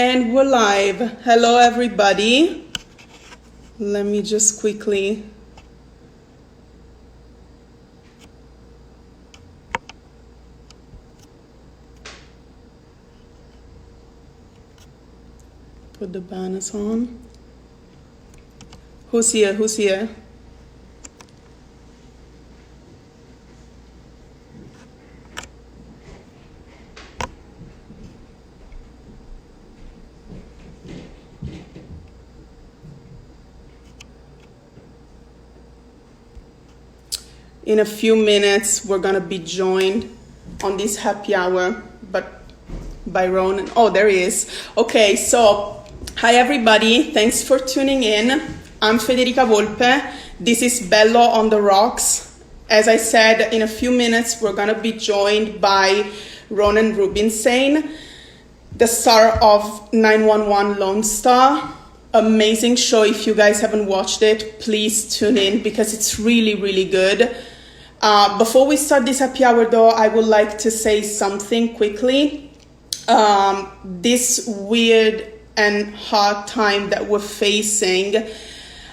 And we're live. Hello, everybody. Let me just quickly. Put the banners on. Who's here? Who's here? In a few minutes, we're gonna be joined on this happy hour, but by Ronen. Oh, there he is. Okay, so hi everybody. Thanks for tuning in. I'm Federica Volpe. This is Bello on the Rocks. As I said, in a few minutes, we're gonna be joined by Ronen Rubinstein, the star of 911 Lone Star. Amazing show. If you guys haven't watched it, please tune in because it's really, really good. Before we start this happy hour though, I would like to say something quickly. This weird and hard time that we're facing,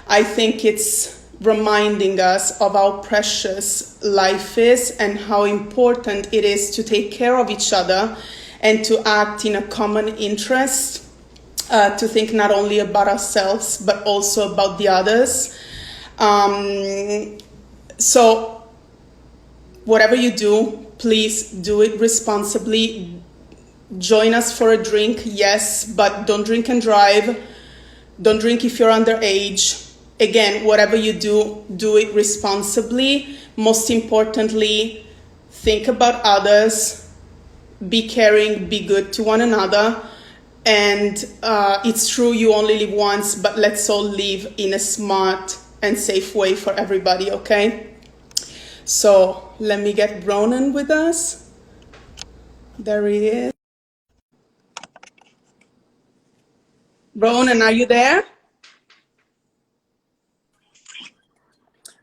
I think it's reminding us of how precious life is and how important it is to take care of each other and to act in a common interest, to think not only about ourselves but also about the others. So whatever you do, please do it responsibly. Join us for a drink, yes, but don't drink and drive. Don't drink if you're underage. Again, whatever you do, do it responsibly. Most importantly, think about others. Be caring, be good to one another. And it's true, you only live once, but let's all live in a smart and safe way for everybody, okay? So let me get Ronen with us. There he is. Ronen, are you there?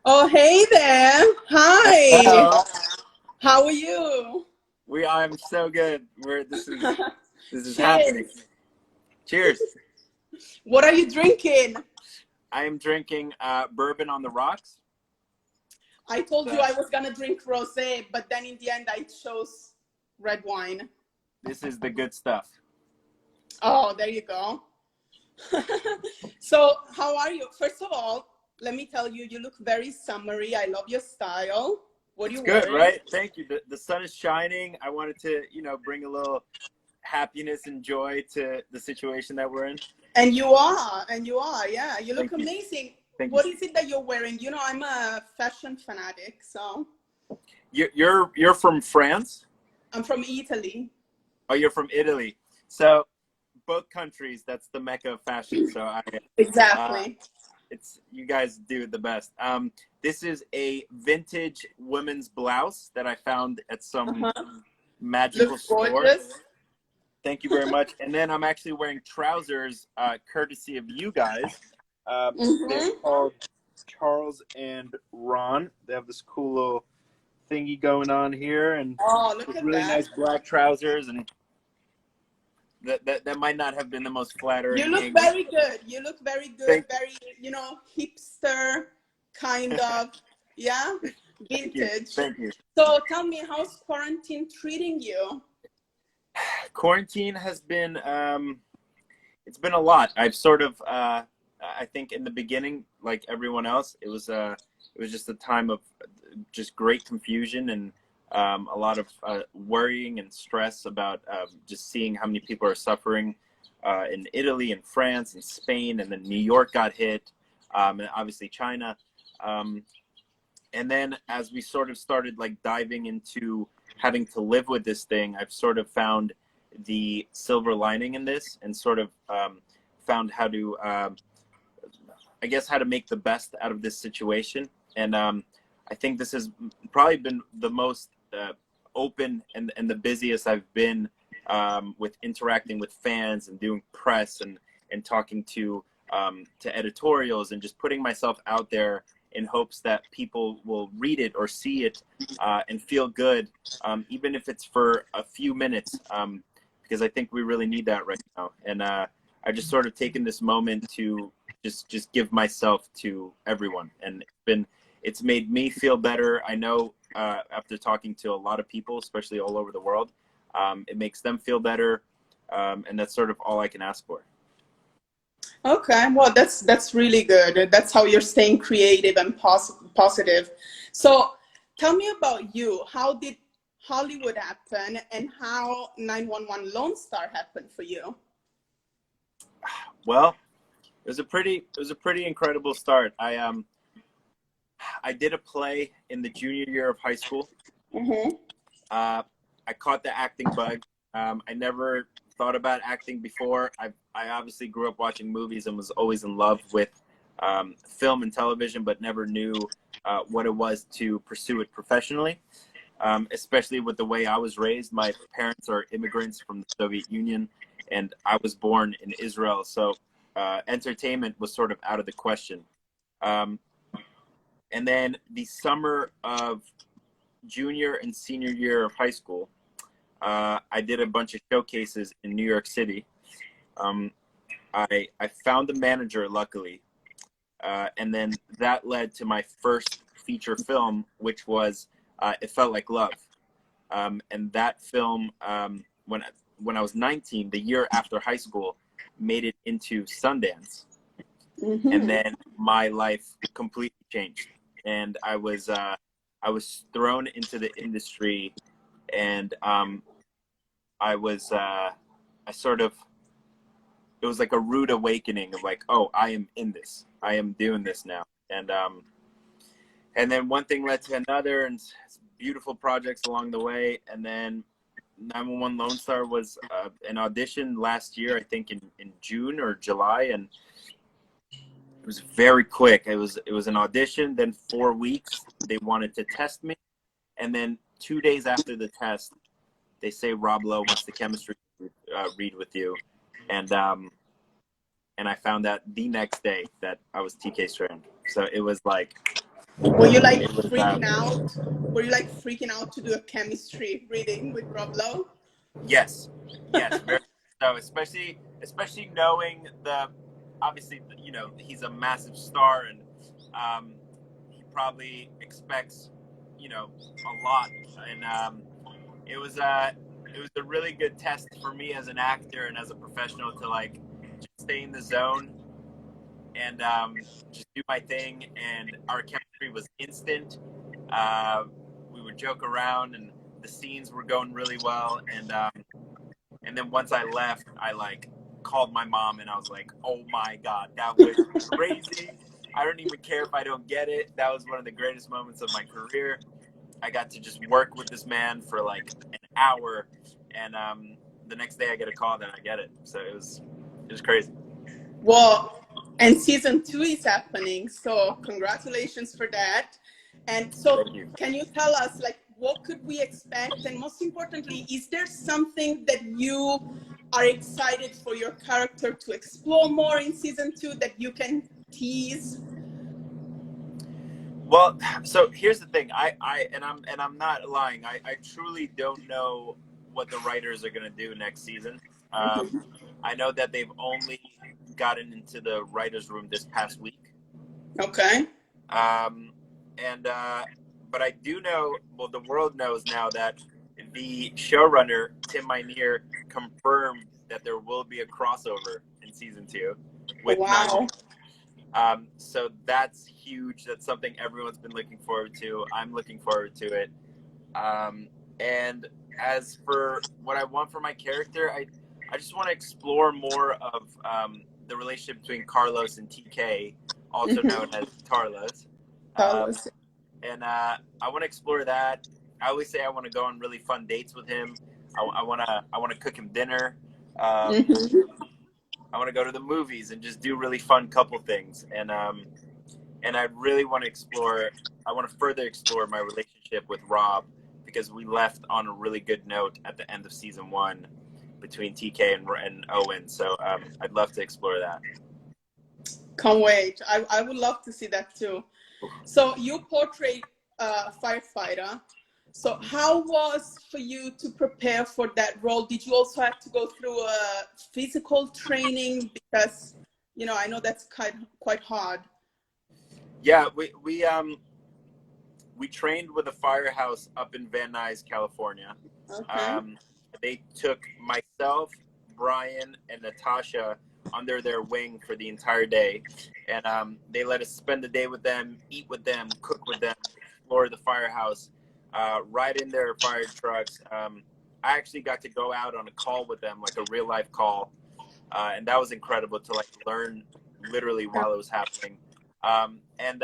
Oh, hey there. Hi. Hello. How are you? I'm so good. This is happening. Cheers. Cheers. What are you drinking? I am drinking bourbon on the rocks. I told you I was gonna drink rosé, but then in the end I chose red wine. This is the good stuff. Oh, there you go. So, how are you? First of all, let me tell you, you look very summery. I love your style. What are you Good, wearing? right? Thank you. The sun is shining. I wanted to, bring a little happiness and joy to the situation that we're in. And you are, yeah. You look Thank you. amazing. Thank What you. is it that you're wearing? You know, I'm a fashion fanatic, so. You're from France? I'm from Italy. Oh, you're from Italy. So both countries, that's the mecca of fashion. So Exactly. you guys do the best. This is a vintage women's blouse that I found at some magical Looks store. gorgeous. Thank you very much. And then I'm actually wearing trousers, courtesy of you guys. They're called Charles and Ron. They have this cool little thingy going on here, and Look at really that. nice black trousers. And that might not have been the most flattering. You look very good. You look very good. Very, hipster kind of, yeah, vintage. Thank you. So tell me, how's quarantine treating you? Quarantine has been, it's been a lot. I've sort of, I think in the beginning, like everyone else, it was just a time of just great confusion and a lot of worrying and stress about just seeing how many people are suffering in Italy and France and Spain, and then New York got hit, and obviously China. And then as we sort of started like diving into having to live with this thing, I've sort of found the silver lining in this and sort of found how to, I guess, how to make the best out of this situation. And I think this has probably been the most open and the busiest I've been with interacting with fans and doing press and talking to editorials and just putting myself out there in hopes that people will read it or see it and feel good, even if it's for a few minutes. because I think we really need that right now. And I've just sort of taken this moment to just give myself to everyone, and it's made me feel better. I know after talking to a lot of people, especially all over the world, it makes them feel better, and that's sort of all I can ask for. Okay, well, that's really good. That's how you're staying creative and positive. So, tell me about you. How did Hollywood happen, and how 911 Lone Star happened for you? Well, it was a pretty incredible start. I did a play in the junior year of high school. Mm-hmm. I caught the acting bug. I never thought about acting before. I obviously grew up watching movies and was always in love with film and television, but never knew what it was to pursue it professionally, especially with the way I was raised. My parents are immigrants from the Soviet Union, and I was born in Israel. So entertainment was sort of out of the question. And then the summer of junior and senior year of high school, I did a bunch of showcases in New York City. I found a manager, luckily, and then that led to my first feature film, which was It Felt Like Love. And that film, when I was 19, the year after high school, made it into Sundance. Mm-hmm. And then my life completely changed. And I was thrown into the industry, and it was like a rude awakening of like, oh, I am in this. I am doing this now. And then one thing led to another, and beautiful projects along the way. And then 911 Lone Star was an audition last year, I think in June or July, and it was very quick. It was an audition, then 4 weeks they wanted to test me, and then 2 days after the test, they say Rob Lowe wants the chemistry read with you, and I found out the next day that I was TK Strand. So it was like, Were you like freaking out? Were you like freaking out to do a chemistry reading with Rob Lowe? Yes, very so, especially knowing obviously, you know, he's a massive star, and he probably expects, you know, a lot, and it was a really good test for me as an actor and as a professional to like just stay in the zone and just do my thing. And our chemistry was instant. We would joke around, and the scenes were going really well. And then once I left, I like called my mom, and I was like, "Oh my God, that was crazy! I don't even care if I don't get it. That was one of the greatest moments of my career. I got to just work with this man for like an hour, and the next day I get a call that I get it. So it was crazy." Well, and season 2 is happening, so congratulations for that. And so, can you tell us, like, what could we expect? And most importantly, is there something that you are excited for your character to explore more in season 2 that you can tease? Well, so here's the thing. I'm not lying. I truly don't know what the writers are going to do next season. I know that they've only gotten into the writers' room this past week. Okay. But I do know, well, the world knows now that the showrunner, Tim Minear, confirmed that there will be a crossover in season 2 with wow. So that's huge. That's something everyone's been looking forward to. I'm looking forward to it. And as for what I want for my character, I just want to explore more of the relationship between Carlos and TK, also known as Tarlos. And I want to explore that. I always say I want to go on really fun dates with him. I want to cook him dinner. I want to go to the movies and just do really fun couple things. And I really want to explore. I want to further explore my relationship with Rob, because we left on a really good note at the end of season 1 between TK and Owen. So I'd love to explore that. Can't wait. I would love to see that too. So you portray a firefighter. So how was for you to prepare for that role? Did you also have to go through a physical training? Because, you know, I know that's quite hard. Yeah, we trained with a firehouse up in Van Nuys, California. Okay. They took myself, Brian, and Natasha under their wing for the entire day, and they let us spend the day with them, eat with them, cook with them, explore the firehouse, ride in their fire trucks. I actually got to go out on a call with them, like a real life call, and that was incredible to like learn literally while it was happening. And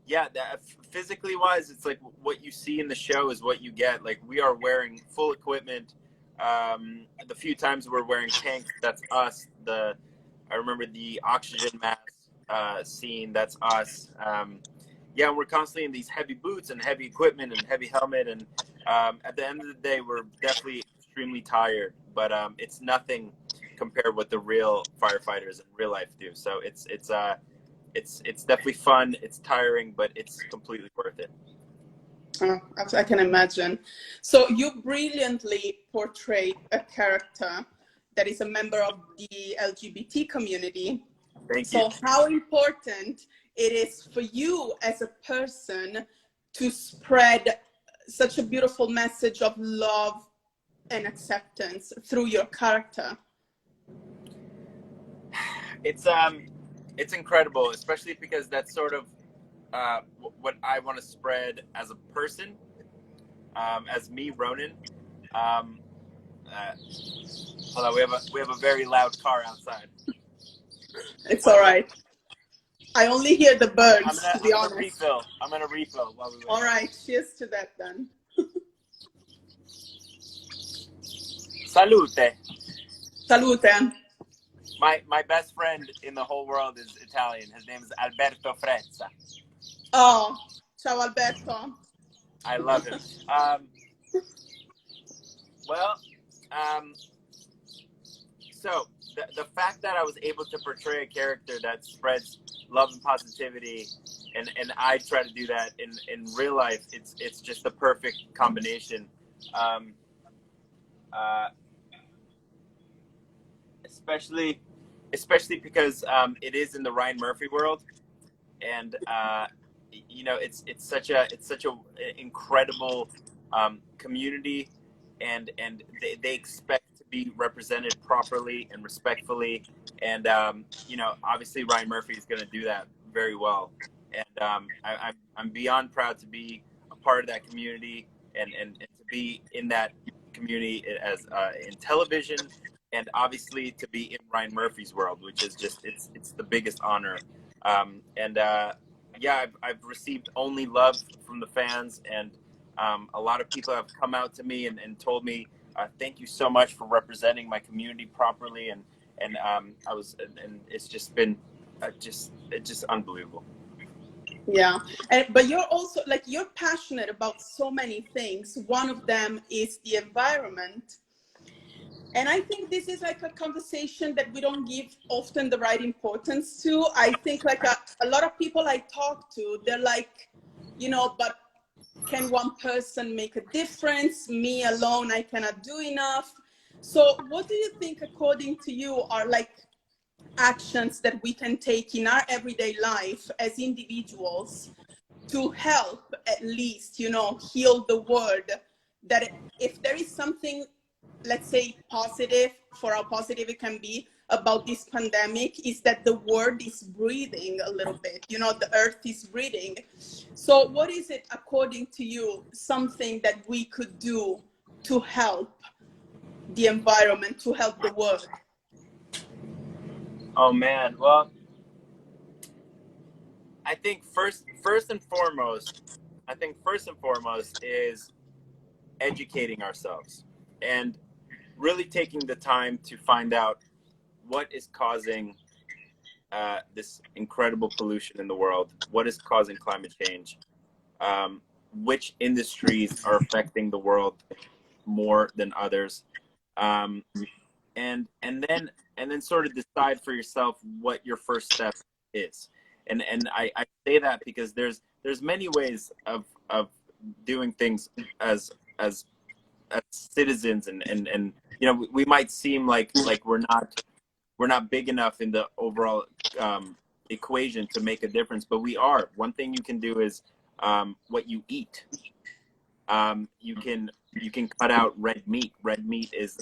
yeah, that physically wise, it's like what you see in the show is what you get. Like we are wearing full equipment. The few times we're wearing tanks, that's us. I remember the oxygen mask scene, that's us. Yeah, we're constantly in these heavy boots and heavy equipment and heavy helmet. And at the end of the day, we're definitely extremely tired, but it's nothing compared what the real firefighters in real life do. So it's definitely fun. It's tiring, but it's completely worth it. I can imagine. So you brilliantly portray a character that is a member of the LGBT community. Thank you. So how important it is for you as a person to spread such a beautiful message of love and acceptance through your character. It's incredible, especially because that's sort of what I want to spread as a person, as me, Ronen. Hold on, we have a very loud car outside. It's all right. I only hear the birds, to be honest. I'm gonna refill while we wait. All right, cheers to that then. Salute. Salute. My best friend in the whole world is Italian. His name is Alberto Frezza. Oh, ciao Alberto. I love him. So the fact that I was able to portray a character that spreads love and positivity, and I try to do that in real life, it's just the perfect combination. Especially because it is in the Ryan Murphy world, and you know it's such a incredible community, and they expect to be represented properly and respectfully, and you know obviously Ryan Murphy is going to do that very well, and I'm beyond proud to be a part of that community and to be in that community as in television, and obviously to be in Ryan Murphy's world, which is just it's the biggest honor. Yeah, I've received only love from the fans, and a lot of people have come out to me and told me thank you so much for representing my community properly, and it's just been it's just unbelievable. Yeah, but you're also you're passionate about so many things. One of them is the environment. And I think this is like a conversation that we don't give often the right importance to. I think like a lot of people I talk to, they're like, you know, but can one person make a difference? Me alone, I cannot do enough. So what do you think, according to you, are like actions that we can take in our everyday life as individuals to help at least, you know, heal the world? That if there is something, let's say, positive, for how positive it can be about this pandemic, is that the world is breathing a little bit, you know, the earth is breathing. So what is it, according to you, something that we could do to help the environment, to help the world? Oh man, well, I think first and foremost is educating ourselves and really taking the time to find out what is causing this incredible pollution in the world, what is causing climate change, which industries are affecting the world more than others, and then sort of decide for yourself what your first step is. And I say that because there's many ways of doing things as as as citizens, and you know, we might seem like we're not big enough in the overall equation to make a difference, but we are. One thing you can do is what you eat. You can cut out red meat. Red meat is,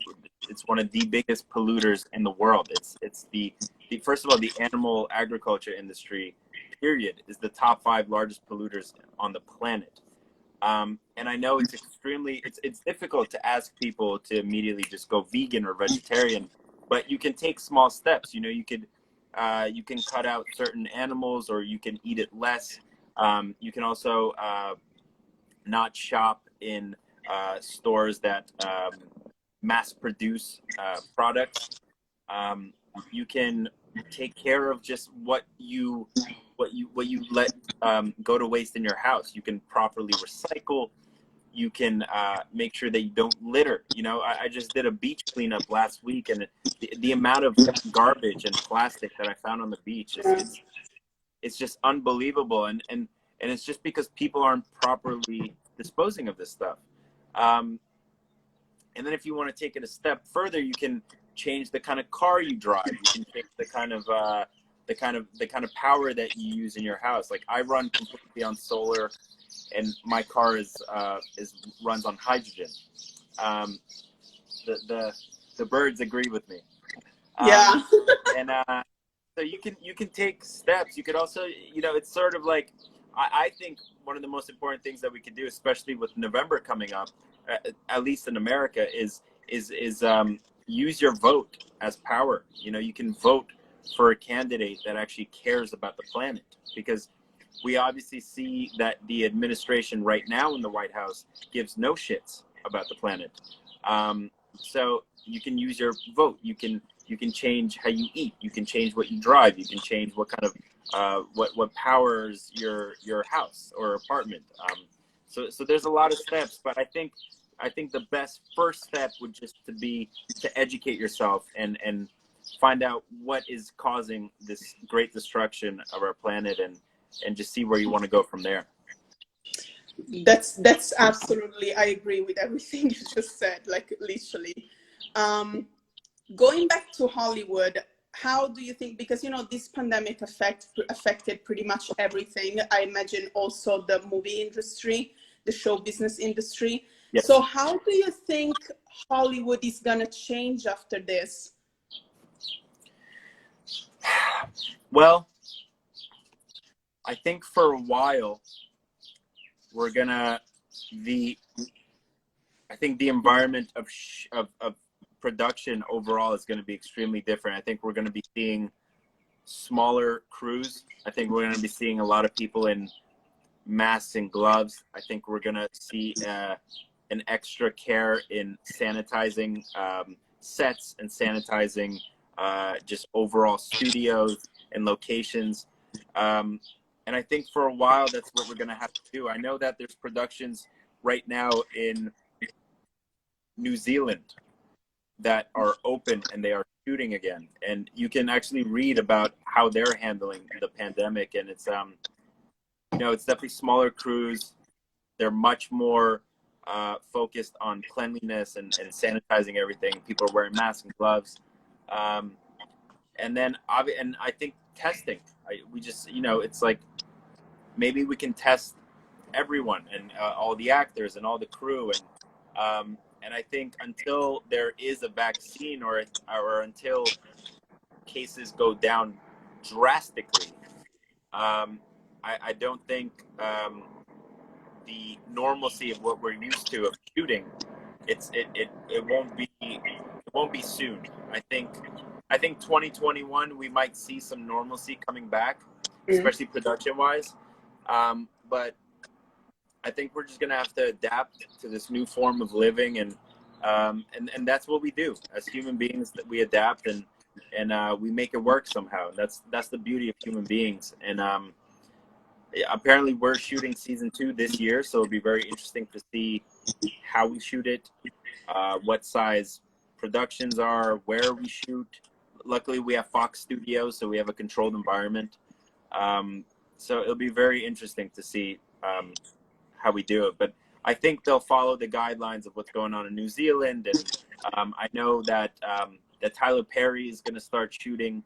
it's one of the biggest polluters in the world. It's the first of all, the animal agriculture industry, period, is the top 5 largest polluters on the planet. And I know it's difficult to ask people to immediately just go vegan or vegetarian, but you can take small steps. You know, you can cut out certain animals, or you can eat it less. You can also not shop in stores that mass produce products. You can take care of just what you let go to waste in your house. You can properly recycle. You can make sure that you don't litter. You know, I just did a beach cleanup last week, and the amount of garbage and plastic that I found on the beach is it's just unbelievable. And it's just because people aren't properly disposing of this stuff. And then if you want to take it a step further, you can change the kind of car you drive. You can change the kind of power that you use in your house. Like, I run completely on solar, and my car is runs on hydrogen. The birds agree with me. Yeah. And so you can take steps. You could also, you know, it's sort of like, I think one of the most important things that we could do, especially with November coming up, at least in America, is use your vote as power. You know, you can vote for a candidate that actually cares about the planet, because we obviously see that the administration right now in the White House gives no shits about the planet. So you can use your vote. You can change how you eat. You can change what you drive. You can change what kind of what powers your house or apartment. So there's a lot of steps, but I think the best first step would just to be to educate yourself and find out what is causing this great destruction of our planet, and just see where you want to go from there. That's absolutely, I agree with everything you just said, like, literally. Going back to Hollywood, how do you think, because, you know, this pandemic affected pretty much everything. I imagine also the movie industry, the show business industry. Yes. So how do you think Hollywood is going to change after this? Well, I think for a while we're gonna I think the environment of production overall is going to be extremely different. I think we're going to be seeing smaller crews. I think we're going to be seeing a lot of people in masks and gloves. I think we're going to see an extra care in sanitizing sets and sanitizing just overall studios and locations. And I think for a while, that's what we're going to have to do. I know that there's productions right now in New Zealand that are open and they are shooting again. And you can actually read about how they're handling the pandemic. And it's, you know, it's definitely smaller crews. They're much more focused on cleanliness and sanitizing everything. People are wearing masks and gloves. And then, and I think testing, we just, you know, it's like, maybe we can test everyone and all the actors and all the crew. And I think until there is a vaccine, or until cases go down drastically, I don't think the normalcy of what we're used to of shooting, it won't be soon. I think 2021 we might see some normalcy coming back, especially production wise. But I think we're just gonna have to adapt to this new form of living, and that's what we do as human beings. That we adapt and we make it work somehow. That's the beauty of human beings. And apparently we're shooting season 2 this year, so it'll be very interesting to see how we shoot it, what size productions are, where we shoot. Luckily, we have Fox Studios, so we have a controlled environment. So it'll be very interesting to see we do it. But I think they'll follow the guidelines of what's going on in New Zealand, and I know that that Tyler Perry is going to start shooting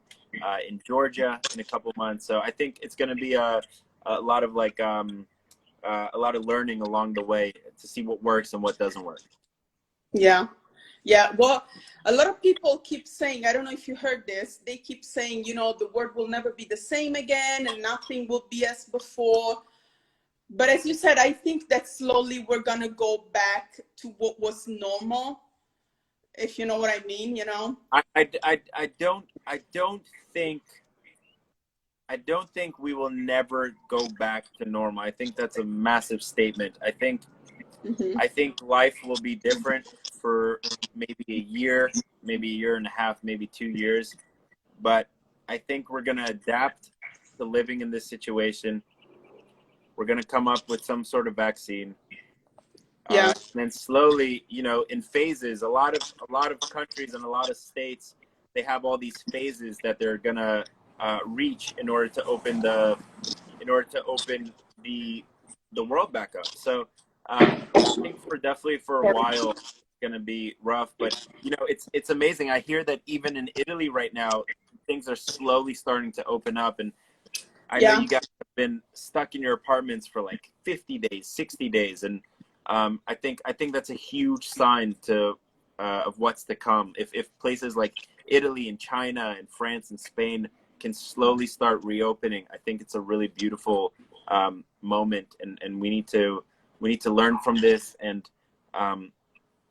in Georgia in a couple months. So I think it's going to be a lot of like a lot of learning along the way to see what works and what doesn't work. Yeah. Yeah. Well, a lot of people keep saying, I don't know if you heard this, they keep saying, you know, the world will never be the same again and nothing will be as before. But as you said, I think that slowly we're going to go back to what was normal, if you know what I mean, you know? I don't think we will never go back to normal. I think that's a massive statement. I think life will be different for maybe a year, maybe a year and a half, maybe 2 years. But I think we're going to adapt to living in this situation. We're going to come up with some sort of vaccine. Yeah. And then slowly, you know, in phases, a lot of countries and a lot of states, they have all these phases that they're going to reach in order to open the world back up. So I think for a while it's going to be rough, but you know, it's amazing. I hear that even in Italy right now, things are slowly starting to open up, and I know you guys have been stuck in your apartments for like 50 days, 60 days, and I think that's a huge sign of what's to come. If places like Italy and China and France and Spain can slowly start reopening, I think it's a really beautiful moment, and we need to learn from this. And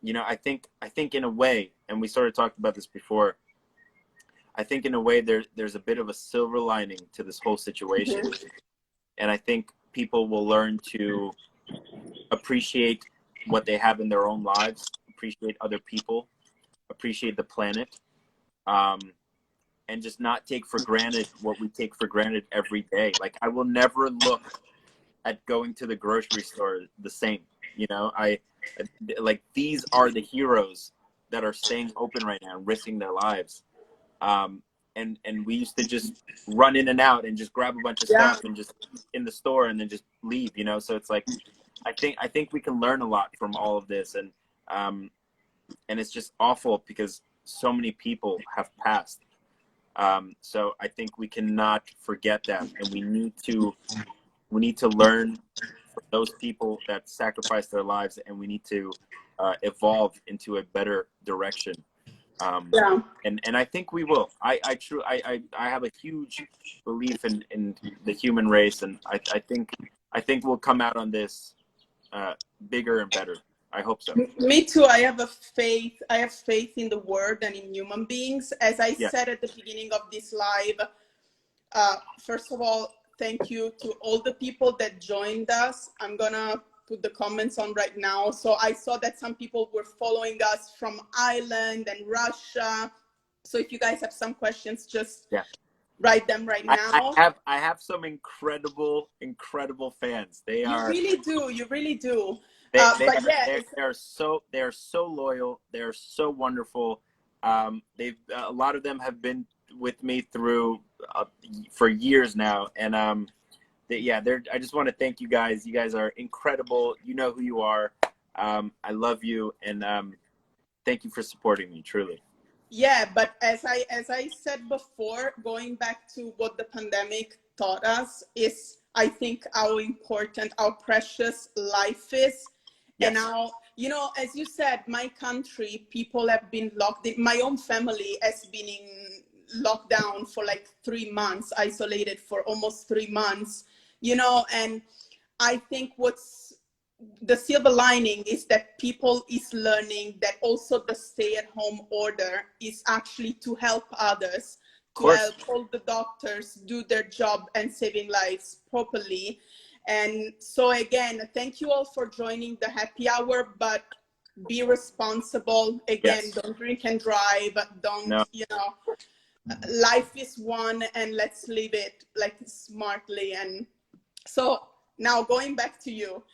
you know, I think in a way, and we sort of talked about this before, I think in a way there's a bit of a silver lining to this whole situation. And I think people will learn to appreciate what they have in their own lives, appreciate other people, appreciate the planet, and just not take for granted what we take for granted every day. Like, I will never look at going to the grocery store the same. You know, like, these are the heroes that are staying open right now and risking their lives. And we used to just run in and out and just grab a bunch of stuff and just in the store and then just leave, you know? So it's like, I think we can learn a lot from all of this. And it's just awful because so many people have passed. So I think we cannot forget that, and we need to learn from those people that sacrificed their lives, and we need to evolve into a better direction. And I think we will. I have a huge belief in the human race, and I think we'll come out on this bigger and better. I hope so. Me too. I have faith in the world and in human beings. As I said at the beginning of this live, first of all, thank you to all the people that joined us. I'm gonna put the comments on right now. So I saw that some people were following us from Ireland and Russia. So if you guys have some questions, just write them right now. I have some incredible fans. You really do. They are so loyal. They're so wonderful. A lot of them have been with me through for years now, and I just want to thank you guys. You guys are incredible. You know who you are. I love you, and thank you for supporting me, truly. Yeah, but as I said before, going back to what the pandemic taught us is, I think, how important, how precious life is. Yes. And now, you know, as you said, my country, people have been locked in. My own family has been in lockdown for like 3 months, isolated for almost 3 months, you know, and I think what's the silver lining is that people is learning that also the stay-at-home order is actually to help others, to help all the doctors do their job and saving lives properly. And so again, thank you all for joining the happy hour, but be responsible. Again, don't drink and drive, you know, life is one, and let's live it like smartly. And so now going back to you,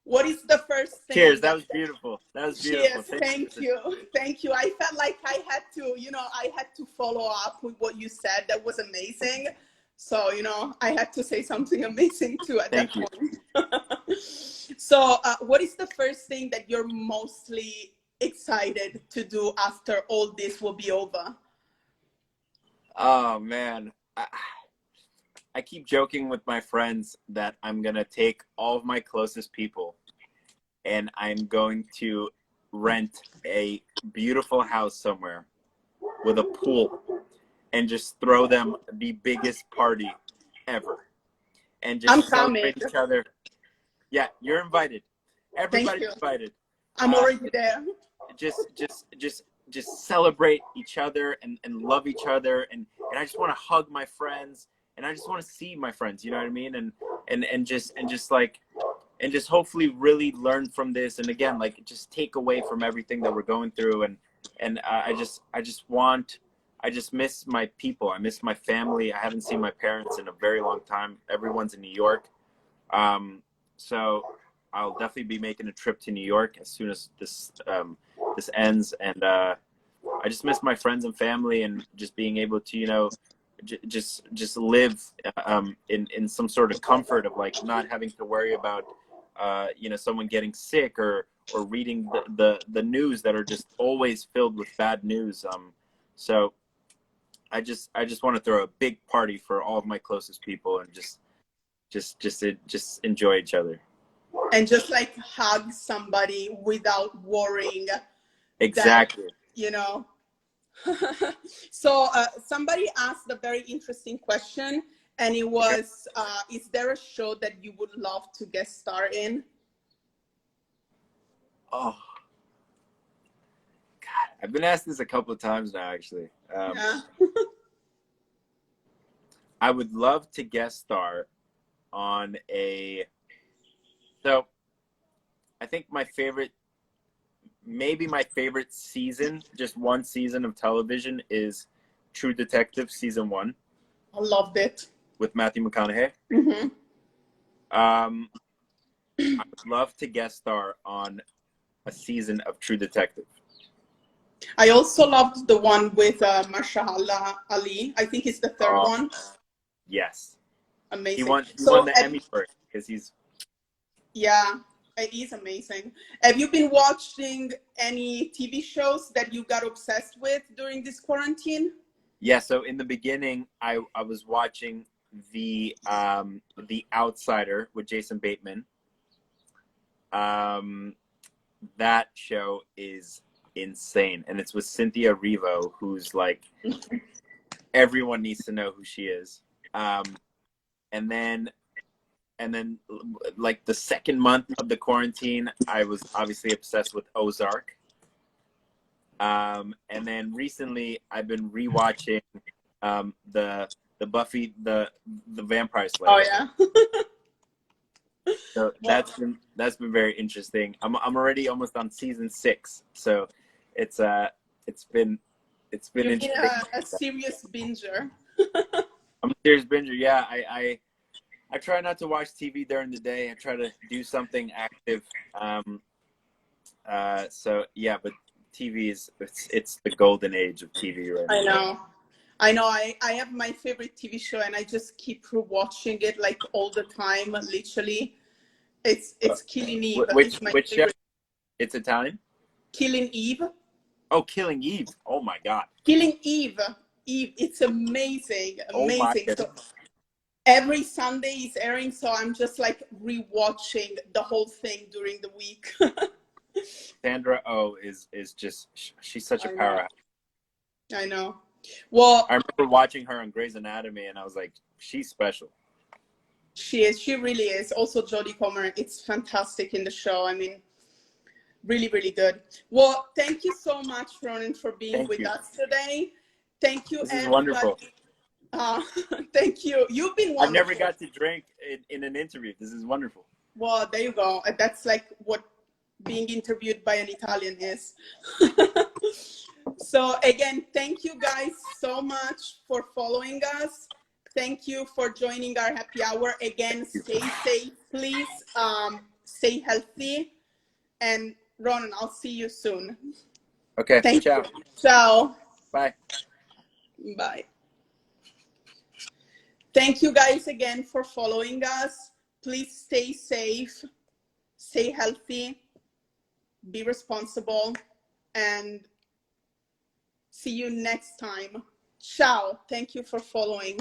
what is the first thing? Cheers, that was beautiful. Cheers, thank you. I felt like I had to follow up with what you said. That was amazing. So, you know, I had to say something amazing too at that point. So, what is the first thing that you're mostly excited to do after all this will be over? Oh man, I keep joking with my friends that I'm gonna take all of my closest people and I'm going to rent a beautiful house somewhere with a pool and just throw them the biggest party ever and I'm just coming. celebrate each other. Yeah, you're invited. Thank Everybody's you. invited. I'm already there. Just celebrate each other and love each other and I just want to hug my friends and I just want to see my friends, you know what I mean? And just hopefully really learn from this and again like just take away from everything that we're going through and I just miss my people. I miss my family. I haven't seen my parents in a very long time. Everyone's in New York. So I'll definitely be making a trip to New York as soon as this ends and I just miss my friends and family and just being able to, you know, just live in some sort of comfort of like not having to worry about you know, someone getting sick or reading the news that are just always filled with bad news. So I just want to throw a big party for all of my closest people and just enjoy each other. And just like hug somebody without worrying Exactly. that, you know. So somebody asked a very interesting question, and it was, is there a show that you would love to guest star in? Oh, God. I've been asked this a couple of times now, actually. Yeah. I would love to guest star on so I think maybe my favorite season, just one season of television is True Detective season 1 I loved it. with Matthew McConaughey. Mm-hmm. I would love to guest star on a season of True Detective. I also loved the one with Marshala Ali. I think it's the third one. Yes. Amazing. He won the Emmy for it because he's... Yeah, it is amazing. Have you been watching any TV shows that you got obsessed with during this quarantine? Yeah, so in the beginning, I was watching the Outsider with Jason Bateman. That show is insane, and it's with Cynthia Erivo, who's like everyone needs to know who she is. And then like the second month of the quarantine, I was obviously obsessed with Ozark. And then recently I've been rewatching the Buffy the Vampire Slayer. Oh yeah. So that's been very interesting. I'm already almost on season 6, so it's been You've been interesting. a serious binger. I'm a serious binger. Yeah, I try not to watch TV during the day. I try to do something active. So yeah, but TV it's the golden age of TV right now. I know. I have my favorite TV show, and I just keep rewatching it like all the time. Literally, it's Killing Eve. It's my Which show? favorite. It's Italian? Killing Eve. Oh, Killing Eve. Oh my God. Killing Eve. Eve. It's amazing. Oh my Amazing. So goodness. every Sunday is airing, so I'm just like rewatching the whole thing during the week. Sandra Oh is just she's such a powerhouse. I know. Well, I remember watching her on Grey's Anatomy, and I was like, she's special. she is. She really is. Also, Jodie Comer. It's fantastic in the show. I mean, really, really good. Well, thank you so much, Ronen, for being with us today. Thank you, This is everybody. wonderful. Thank you. You've been wonderful. I've never got to drink in an interview. This is wonderful. Well, there you go. That's like what being interviewed by an Italian is. So again, thank you guys so much for following us. Thank you for joining our happy hour. Again, stay safe, please. Stay healthy. And Ronan, I'll see you soon. Okay. Thank Ciao. you. Ciao. Bye. Bye. Thank you guys again for following us. Please stay safe. stay healthy, be responsible, and see you next time. Ciao. Thank you for following.